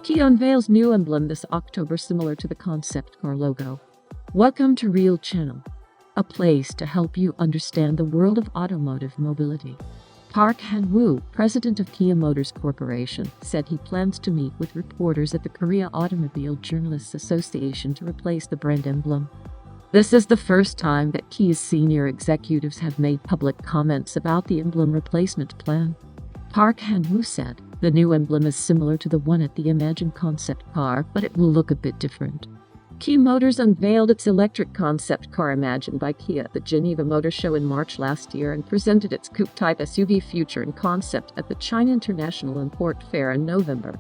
Kia unveils new emblem this October similar to the concept car logo. Welcome to Real Channel, a place to help you understand the world of automotive mobility. Park Han-woo, president of Kia Motors Corporation, said he plans to meet with reporters at the Korea Automobile Journalists Association to replace the brand emblem. This is the first time that Kia's senior executives have made public comments about the emblem replacement plan. Park Han-woo said, "The new emblem is similar to the one at the Imagine concept car, but it will look a bit different." Kia Motors unveiled its electric concept car Imagine by Kia at the Geneva Motor Show in March last year and presented its coupe-type SUV Futureron Concept at the China International Import Fair in November.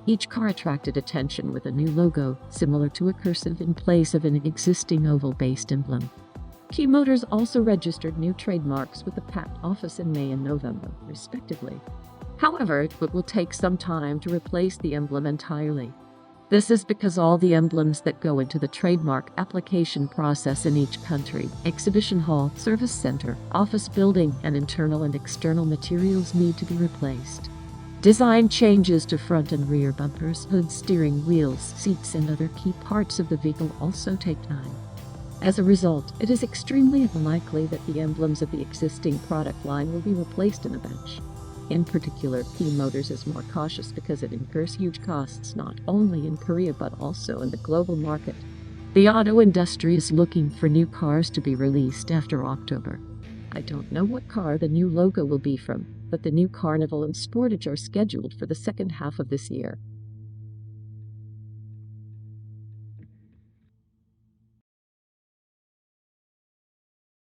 Each car attracted attention with a new logo, similar to a cursive in place of an existing oval-based emblem. Kia Motors also registered new trademarks with the Patent Office in May and November, respectively. However, it will take some time to replace the emblem entirely. This is because all the emblems that go into the trademark application process in each country, exhibition hall, service center, office building, and internal and external materials need to be replaced. Design changes to front and rear bumpers, hoods, steering wheels, seats, and other key parts of the vehicle also take time. As a result, it is extremely unlikely that the emblems of the existing product line will be replaced in a batch. In particular, Kia Motors is more cautious because it incurs huge costs not only in Korea but also in the global market. The auto industry is looking for new cars to be released after October. I don't know what car the new logo will be from, but the new Carnival and Sportage are scheduled for the second half of this year.